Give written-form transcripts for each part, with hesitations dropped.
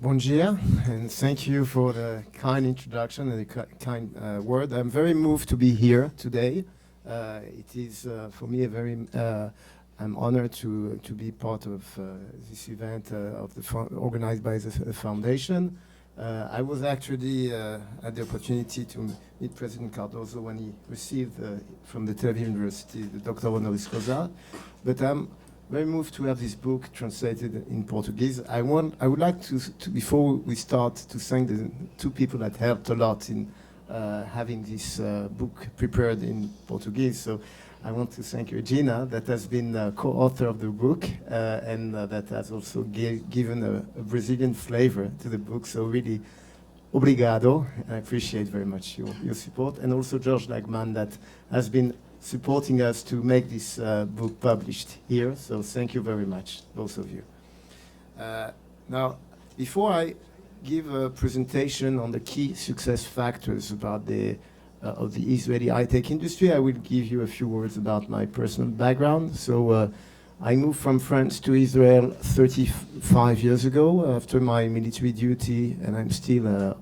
Bon dia, and thank you for the kind introduction and the kind word. I'm very moved to be here today. It is for me a very I'm honored to be part of this event organized by the foundation. I was actually had the opportunity to meet President Cardoso when he received from the Tel Aviv University the Doctor Honoris Causa, but I'm very moved to have this book translated in Portuguese. I would like to before we start, to thank the two people that helped a lot in having this book prepared in Portuguese. So I want to thank Regina, that has been co-author of the book, and that has also given a Brazilian flavor to the book. So really, obrigado. I appreciate very much your support. And also George Lagman, that has been supporting us to make this book published here. So thank you very much, both of you. Now, before I give a presentation on the key success factors about of the Israeli high-tech industry, I will give you a few words about my personal background. So I moved from France to Israel 35 years ago after my military duty, and I'm still a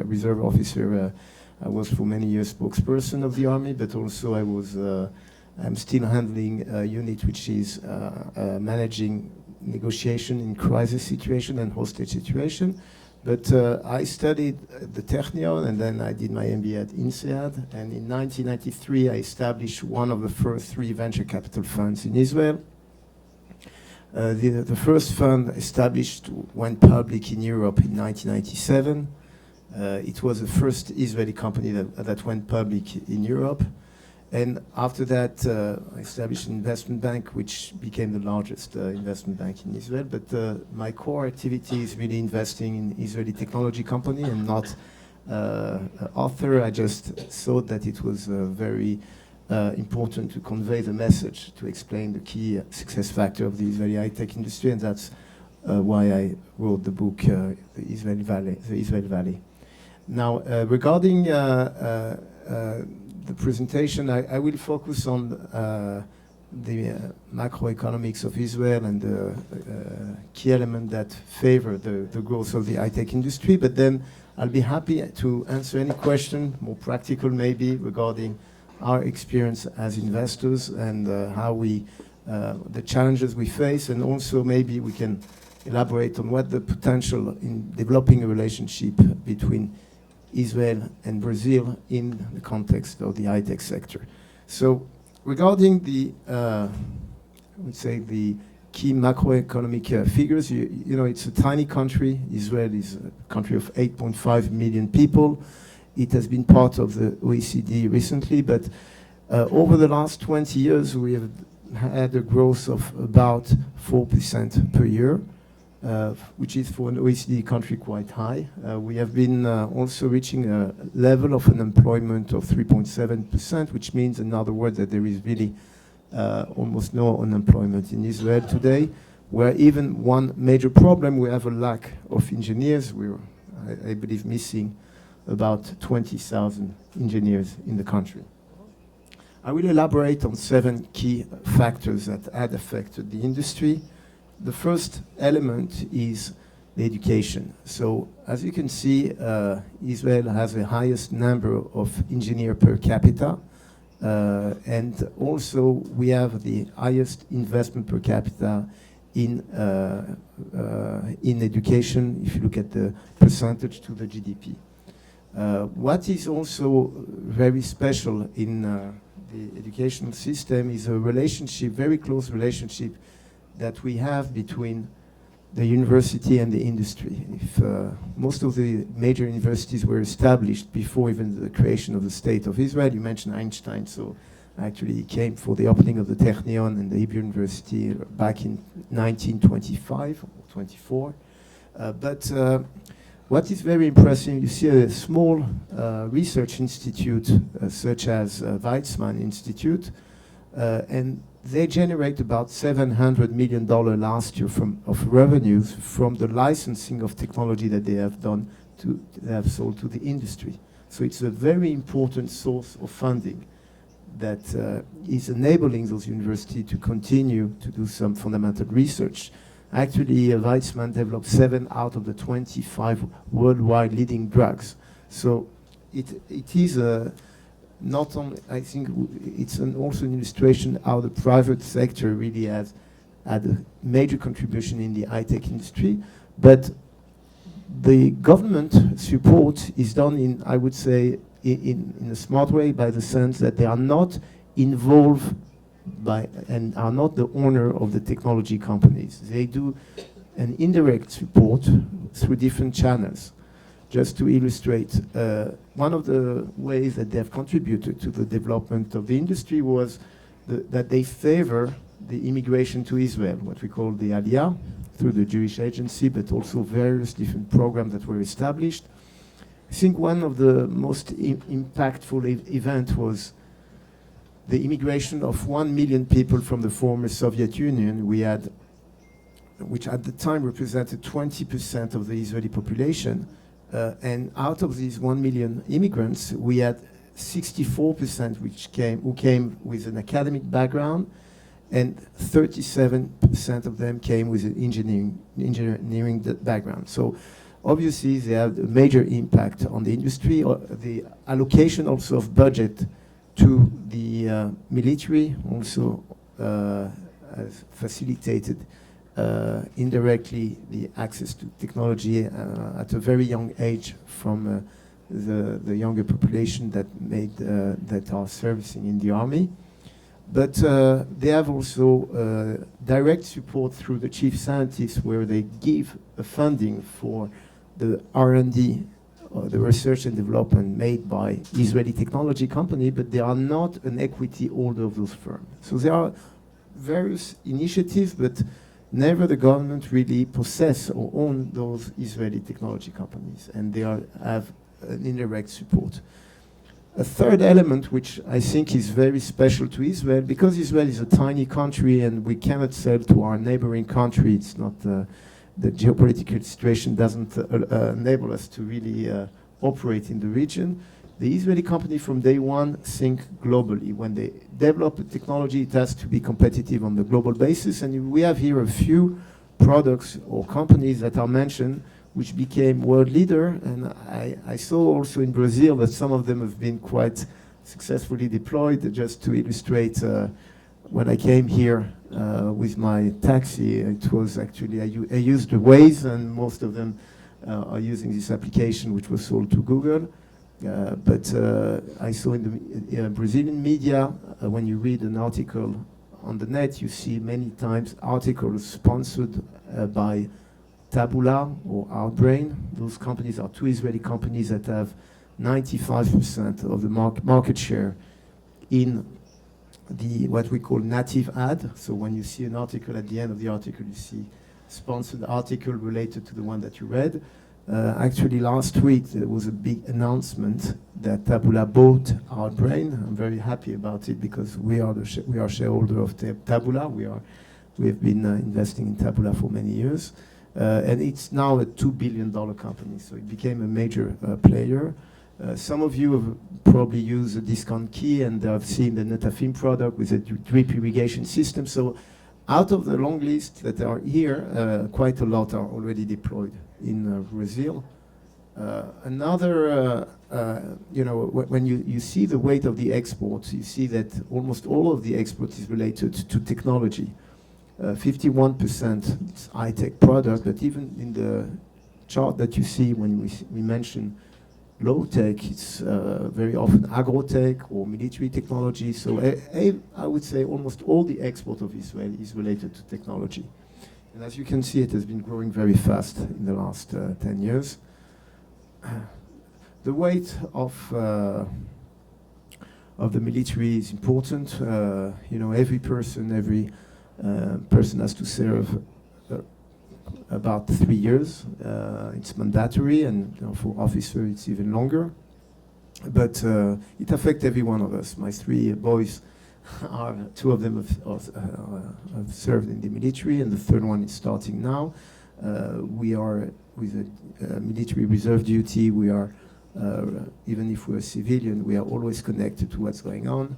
reserve officer. I was for many years spokesperson of the army, but also I'm still handling a unit which is managing negotiation in crisis situation and hostage situation. But I studied at the Technion, and then I did my MBA at INSEAD. And in 1993, I established one of the first 3 venture capital funds in Israel. The first fund established went public in Europe in 1997. It was the first Israeli company that went public in Europe. And after that, I established an investment bank, which became the largest investment bank in Israel. But my core activity is really investing in Israeli technology company and not author. I just thought that it was very important to convey the message, to explain the key success factor of the Israeli high-tech industry, and that's why I wrote the book, The Israeli Valley. Now, regarding the presentation, I will focus on the macroeconomics of Israel and the key element that favor the growth of the high-tech industry. But then I'll be happy to answer any question, more practical maybe, regarding our experience as investors and how the challenges we face, and also maybe we can elaborate on what the potential in developing a relationship between Israel and Brazil in the context of the high-tech sector. So regarding I would say the key macroeconomic figures, you know, it's a tiny country. Israel is a country of 8.5 million people. It has been part of the OECD recently, but over the last 20 years, we have had a growth of about 4% per year. Which is for an OECD country quite high. We have been also reaching a level of unemployment of 3.7%, which means, in other words, that there is really almost no unemployment in Israel today, where even one major problem, we have a lack of engineers. We're, I believe, missing about 20,000 engineers in the country. I will elaborate on 7 key factors that had affected the industry. The first element is the education. So, as you can see, Israel has the highest number of engineers per capita, and also we have the highest investment per capita in education, if you look at the percentage to the GDP. What is also very special in the educational system is a relationship, very close relationship, that we have between the university and the industry. If most of the major universities were established before even the creation of the State of Israel, you mentioned Einstein, so actually he came for the opening of the Technion and the Hebrew University back in 1925 or 24. But what is very impressive, you see a small research institute such as Weizmann Institute, and they generate about $700 million last year of revenues from the licensing of technology that they have done they have sold to the industry. So it's a very important source of funding that is enabling those universities to continue to do some fundamental research Actually, Weizmann developed 7 out of the 25 worldwide leading drugs. So it is not only, I think it's also an illustration how the private sector really has had a major contribution in the high-tech industry, but the government support is done in, I would say, in a smart way, by the sense that they are not involved by and are not the owner of the technology companies. They do an indirect support through different channels. Just to illustrate, one of the ways that they have contributed to the development of the industry was that they favor the immigration to Israel, what we call the Aliyah, through the Jewish Agency, but also various different programs that were established. I think one of the most impactful event was the immigration of 1 million people from the former Soviet Union, which at the time represented 20% of the Israeli population. And out of these 1 million immigrants, we had 64% who came with an academic background, and 37% of them came with an engineering background. So obviously they have a major impact on the industry. The allocation also of budget to the military also has facilitated indirectly the access to technology at a very young age from the younger population that are servicing in the army. But they have also direct support through the chief scientists, where they give funding for the R&D, the research and development made by Israeli technology company, but they are not an equity holder of those firms. So there are various initiatives, but never the government really possess or own those Israeli technology companies, and they have an indirect support. A third element, which I think is very special to Israel, because Israel is a tiny country and we cannot sell to our neighboring country, it's not the geopolitical situation doesn't enable us to really operate in the region. The Israeli company from day one think globally. When they develop a technology, it has to be competitive on the global basis, and we have here a few products or companies that are mentioned which became world leader, and I saw also in Brazil that some of them have been quite successfully deployed. Just to illustrate, when I came here with my taxi, it was actually, I used the Waze, and most of them are using this application which was sold to Google. But I saw in the Brazilian media, when you read an article on the net, you see many times articles sponsored by Tabula or Outbrain. Those companies are two Israeli companies that have 95% of the market share in the what we call native ad. So when you see an article, at the end of the article you see sponsored article related to the one that you read. Actually last week there was a big announcement that Tabula bought Outbrain. I'm very happy about it because we are shareholder of Tabula. We have been investing in Tabula for many years. And it's now a $2 billion company, so it became a major player. Some of you have probably used a discount key and have seen the Netafim product with a drip irrigation system. So out of the long list that are here, quite a lot are already deployed in Brazil. When you see the weight of the exports, you see that almost all of the export is related to technology. 51% is high-tech product, but even in the chart that you see when we mention low-tech, it's very often agro-tech or military technology. So I would say almost all the export of Israel is related to technology. And as you can see, it has been growing very fast in the last 10 years. The weight of the military is important. Every person has to serve about 3 years. It's mandatory, and for officers it's even longer. But it affects every one of us. My 3 boys two of them have served in the military, and the third one is starting now. We are with a military reserve duty. We are, even if we're a civilian, we are always connected to what's going on.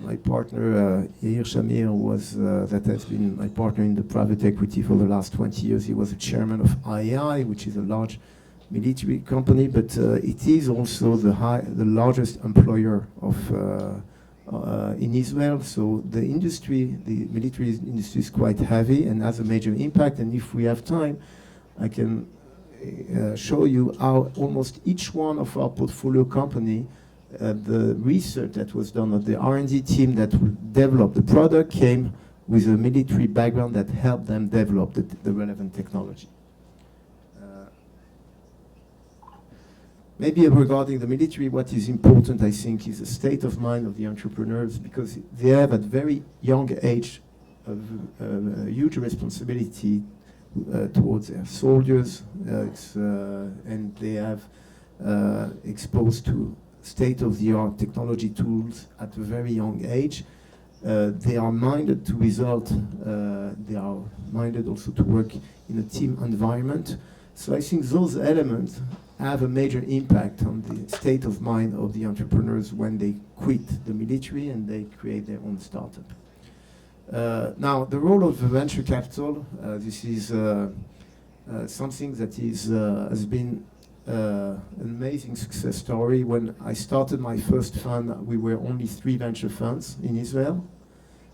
my partner, Yair Shamir, that has been my partner in the private equity for the last 20 years. He was the chairman of IAI, which is a large military company, but it is also the largest employer of in Israel. So the military industry is quite heavy and has a major impact. And if we have time, I can show you how almost each one of our portfolio company, the research that was done of the R&D team that developed the product came with a military background that helped them develop the relevant technology. Maybe regarding the military, what is important, I think, is the state of mind of the entrepreneurs, because they have at very young age a huge responsibility towards their soldiers, and they have exposed to state-of-the-art technology tools at a very young age. They are minded to result, they are minded also to work in a team environment. So I think those elements have a major impact on the state of mind of the entrepreneurs when they quit the military and they create their own startup. Now, the role of the venture capital, this is something that has been an amazing success story. When I started my first fund, we were only 3 venture funds in Israel.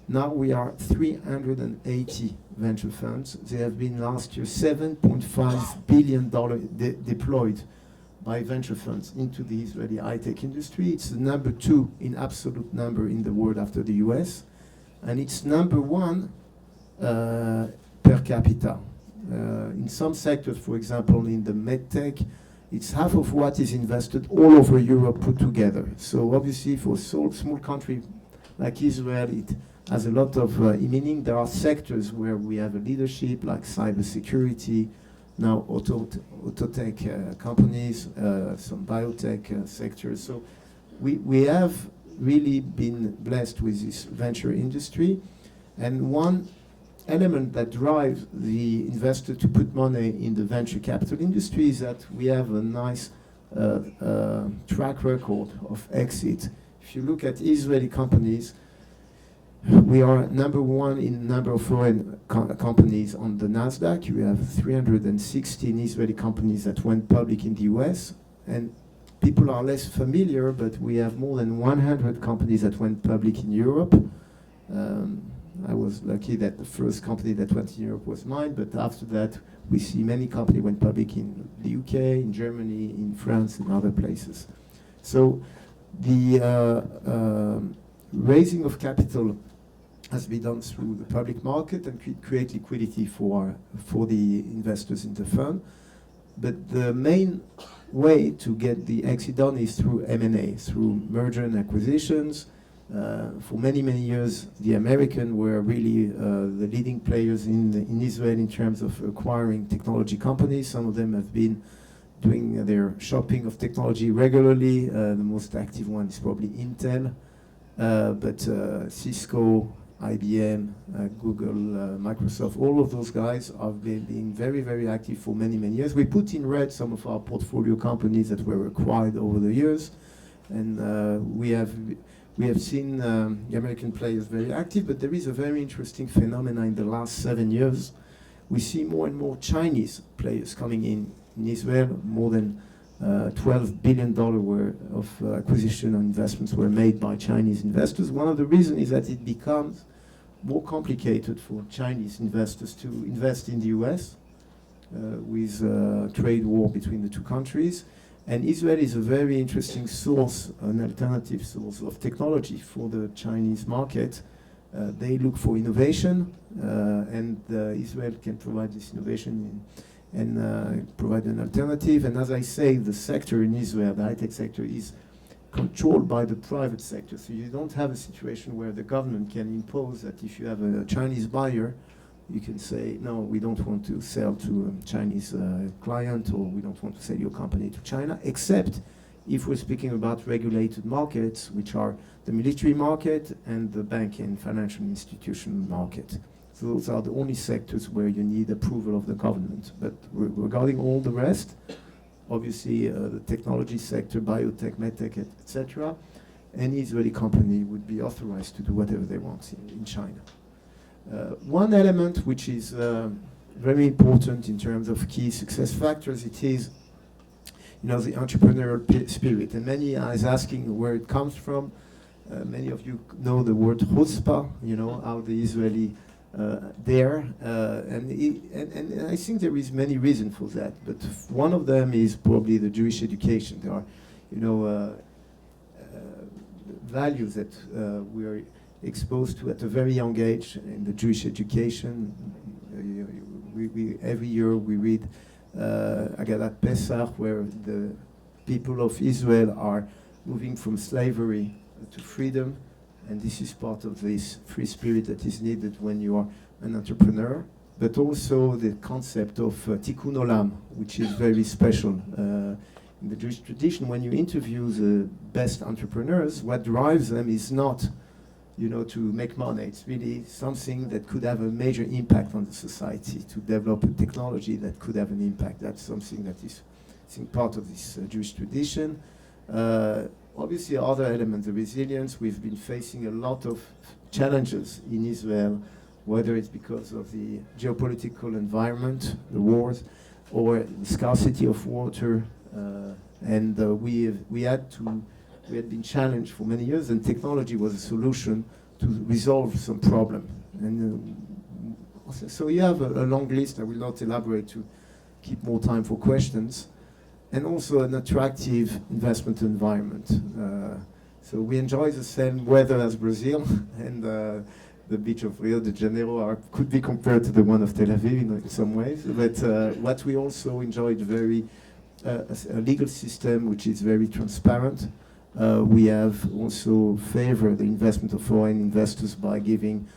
Now we are 380 venture funds. There have been last year $7.5 billion deployed by venture funds into the Israeli high-tech industry. It's the number 2 in absolute number in the world after the US. And it's number 1 per capita. In some sectors, for example, in the medtech, it's half of what is invested all over Europe put together. So obviously for a small country like Israel, it has a lot of meaning. There are sectors where we have a leadership, like cybersecurity, now auto tech companies, some biotech sectors. So we have really been blessed with this venture industry. And one element that drives the investor to put money in the venture capital industry is that we have a nice track record of exit. If you look at Israeli companies, we are number 1 in number of foreign companies on the NASDAQ. You have 316 Israeli companies that went public in the US. And people are less familiar, but we have more than 100 companies that went public in Europe. I was lucky that the first company that went in Europe was mine, but after that, we see many companies went public in the UK, in Germany, in France, and other places. So the raising of capital has been done through the public market and create liquidity for the investors in the fund. But the main way to get the exit done is through M&A, through merger and acquisitions. For many, many years, the Americans were really the leading players in Israel in terms of acquiring technology companies. Some of them have been doing their shopping of technology regularly. The most active one is probably Intel, but Cisco, IBM, Google, Microsoft, all of those guys have been very, very active for many, many years. We put in red some of our portfolio companies that were acquired over the years, and we have seen the American players very active, but there is a very interesting phenomenon in the last 7 years. We see more and more Chinese players coming in Israel. More than $12 billion worth of acquisition and investments were made by Chinese investors. One of the reasons is that it becomes more complicated for Chinese investors to invest in the US with trade war between the 2 countries. And Israel is a very interesting source, an alternative source of technology for the Chinese market. They look for innovation, and Israel can provide this innovation and provide an alternative. And as I say, the sector in Israel, the high-tech sector, is controlled by the private sector. So you don't have a situation where the government can impose that if you have a Chinese buyer, you can say, no, we don't want to sell to a Chinese client, or we don't want to sell your company to China, except if we're speaking about regulated markets, which are the military market and the bank and financial institution market. So those are the only sectors where you need approval of the government. But regarding all the rest, obviously the technology sector, biotech, medtech, etc., any Israeli company would be authorized to do whatever they want in China. One element which is very important in terms of key success factors, it is the entrepreneurial spirit. And many are asking where it comes from. Many of you know the word chutzpah, how the Israeli there. And I think there is many reasons for that. But one of them is probably the Jewish education. There are, values that we are exposed to at a very young age in the Jewish education. Every year we read Agadat Pesach, where the people of Israel are moving from slavery to freedom, and this is part of this free spirit that is needed when you are an entrepreneur. But also the concept of tikkun olam, which is very special. In the Jewish tradition, when you interview the best entrepreneurs, what drives them is not, to make money. It's really something that could have a major impact on the society, to develop a technology that could have an impact. That's something that is, I think, part of this Jewish tradition. Obviously, other elements, the resilience. We've been facing a lot of challenges in Israel, whether it's because of the geopolitical environment, the wars, or the scarcity of water. And we had been challenged for many years, and technology was a solution to resolve some problem. And so you have a long list. I will not elaborate to keep more time for questions. And also an attractive investment environment. So we enjoy the same weather as Brazil, and the beach of Rio de Janeiro could be compared to the one of Tel Aviv in some ways. But what we also enjoyed a legal system which is very transparent. We have also favored the investment of foreign investors by giving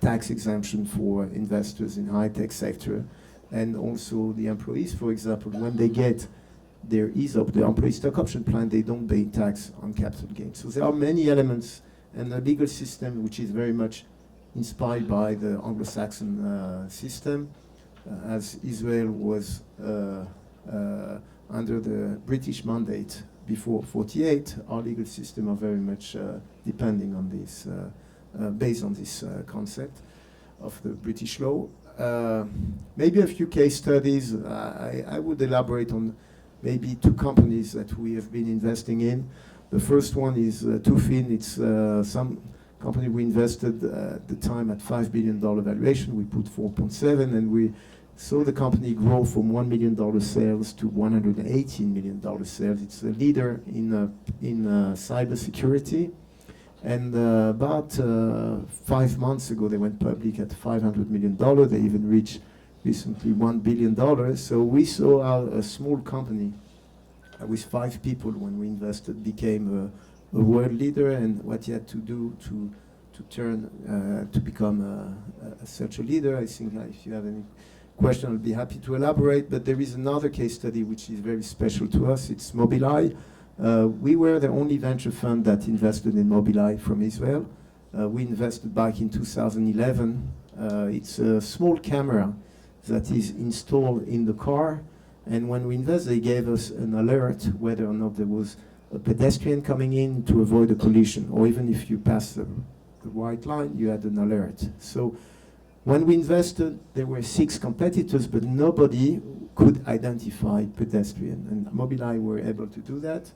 tax exemption for investors in high-tech sector, and also the employees, for example, when they get their ESOP, the employee stock option plan, they don't pay tax on capital gains. So there are many elements, and a legal system which is very much inspired by the Anglo-Saxon system, as Israel was under the British mandate before 48. Our legal system are very much depending on this, based on this concept of the British law. Maybe a few case studies. I would elaborate on maybe two companies that we have been investing in. The first one is Tufin. It's some company we invested at the time at $5 billion valuation. We put 4.7, and we saw the company grow from $1 million sales to $118 million sales. It's a leader in cybersecurity. And about 5 months ago, they went public at $500 million. They even reached recently $1 billion. So we saw how a small company with 5 people when we invested became a world leader, and what you had to do to turn to become such a leader. I think if you have any question, I'll be happy to elaborate. But there is another case study which is very special to us. It's Mobileye. We were the only venture fund that invested in Mobileye from Israel. We invested back in 2011. It's a small camera that is installed in the car, and when we invest, they gave us an alert whether or not there was a pedestrian coming in to avoid a collision, or even if you pass the white line, you had an alert. So when we invested, there were 6 competitors, but nobody could identify pedestrian, and Mobileye were able to do that.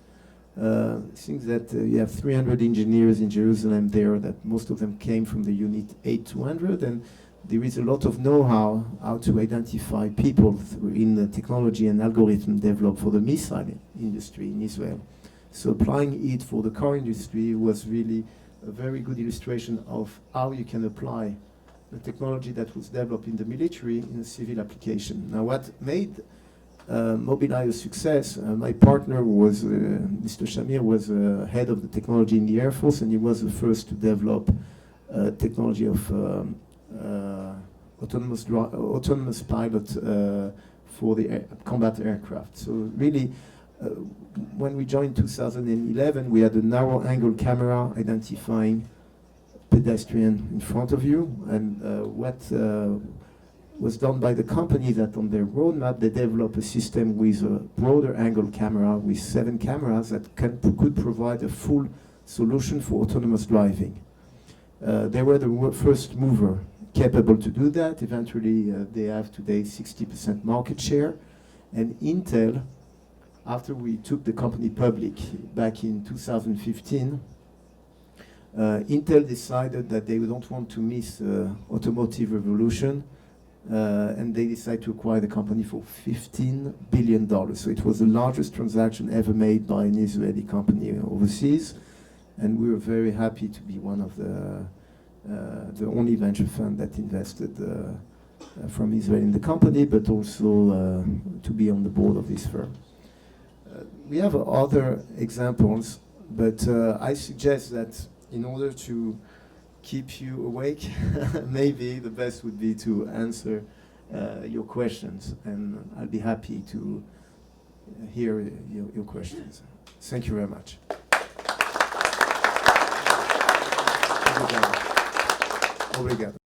I think that you have 300 engineers in Jerusalem there, that most of them came from the unit 8200, and there is a lot of know-how how to identify people in the technology and algorithm developed for the missile industry in Israel. So applying it for the car industry was really a very good illustration of how you can apply the technology that was developed in the military in a civil application. Now, what made Mobileye a success, my partner was, Mr. Shamir, was head of the technology in the Air Force, and he was the first to develop technology of autonomous pilot for the combat aircraft. So really, when we joined 2011, we had a narrow angle camera identifying pedestrian in front of you, and what was done by the company that on their roadmap they developed a system with a broader angle camera with 7 cameras that could provide a full solution for autonomous driving. They were the first mover capable to do that. Eventually, they have today 60% market share. And Intel, after we took the company public back in 2015, Intel decided that they don't want to miss the automotive revolution, and they decided to acquire the company for $15 billion. So it was the largest transaction ever made by an Israeli company overseas, and we were very happy to be one of the only venture fund that invested from Israel in the company, but also to be on the board of this firm. We have other examples, but I suggest that in order to keep you awake, maybe the best would be to answer your questions, and I'll be happy to hear your questions. Thank you very much. Obrigado. Obrigado.